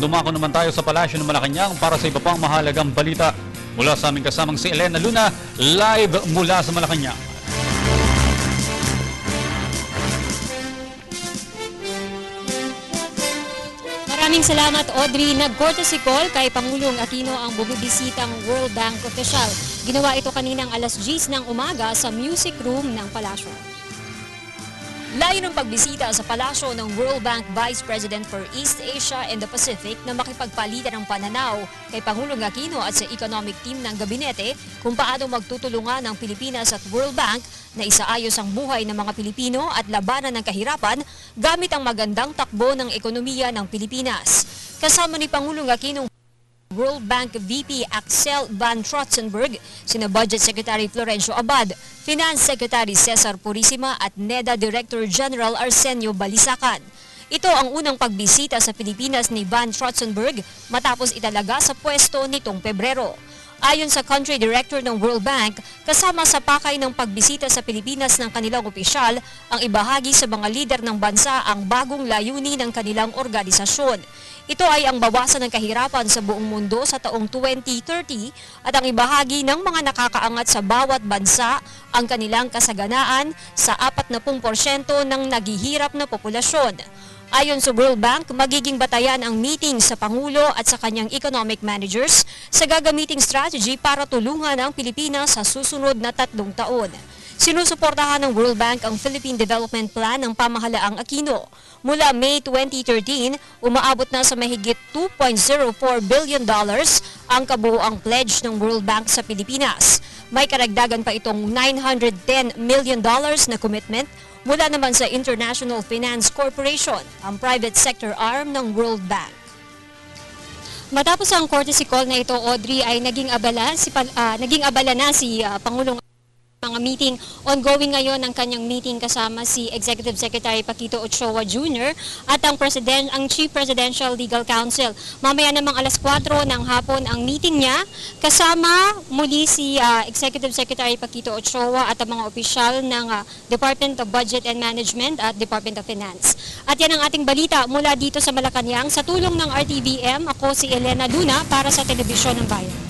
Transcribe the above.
Dumako naman tayo sa Palasyo ng Malacanang para sa iba pang mahalagang balita. Mula sa aming kasamang si Elena Luna, live mula sa Malacanang. Maraming salamat, Audrey. Nag-courtesy call kay Pangulong Aquino ang bumibisitang World Bank official. Ginawa ito kaninang alas 10 ng umaga sa music room ng Palasyo. Layo ng pagbisita sa palasyo ng World Bank Vice President for East Asia and the Pacific na makipagpalitan ng pananaw kay Pangulong Aquino at sa economic team ng gabinete kung paano magtutulungan ng Pilipinas at World Bank na isaayos ang buhay ng mga Pilipino at labanan ng kahirapan gamit ang magandang takbo ng ekonomiya ng Pilipinas. Kasama ni Pangulong Aquino World Bank VP Axel Van Trotzenberg, sina Budget Secretary Florencio Abad, Finance Secretary Cesar Purisima at NEDA Director General Arsenio Balisacan. Ito ang unang pagbisita sa Pilipinas ni Van Trotzenberg matapos italaga sa pwesto nitong Pebrero. Ayon sa Country Director ng World Bank, kasama sa pakay ng pagbisita sa Pilipinas ng kanilang opisyal ang ibahagi sa mga lider ng bansa ang bagong layunin ng kanilang organisasyon. Ito ay ang bawasan ng kahirapan sa buong mundo sa taong 2030 at ang ibahagi ng mga nakakaangat sa bawat bansa ang kanilang kasaganaan sa 40% ng naghihirap na populasyon. Ayon sa World Bank, magiging batayan ang meeting sa Pangulo at sa kanyang economic managers sa gagamiting strategy para tulungan ang Pilipinas sa susunod na 3 taon. Sinusuportahan ng World Bank ang Philippine Development Plan ng pamahalaang Aquino. Mula May 2013, umaabot na sa mahigit $2.04 billion ang kabuuang pledge ng World Bank sa Pilipinas. May karagdagan pa itong $910 million na commitment mula naman sa International Finance Corporation, ang private sector arm ng World Bank. Matapos ang courtesy call na ito, Audrey, ay naging abala na si Pangulong mga meeting. Ongoing ngayon ang kanyang meeting kasama si Executive Secretary Paquito Ochoa Jr. at ang Chief Presidential Legal Counsel. Mamaya namang alas 4 ng hapon ang meeting niya kasama muli si Executive Secretary Paquito Ochoa at ang mga opisyal ng Department of Budget and Management at Department of Finance. At yan ang ating balita mula dito sa Malacanang. Sa tulong ng RTVM, ako si Elena Luna para sa Telebisyon ng Bayan.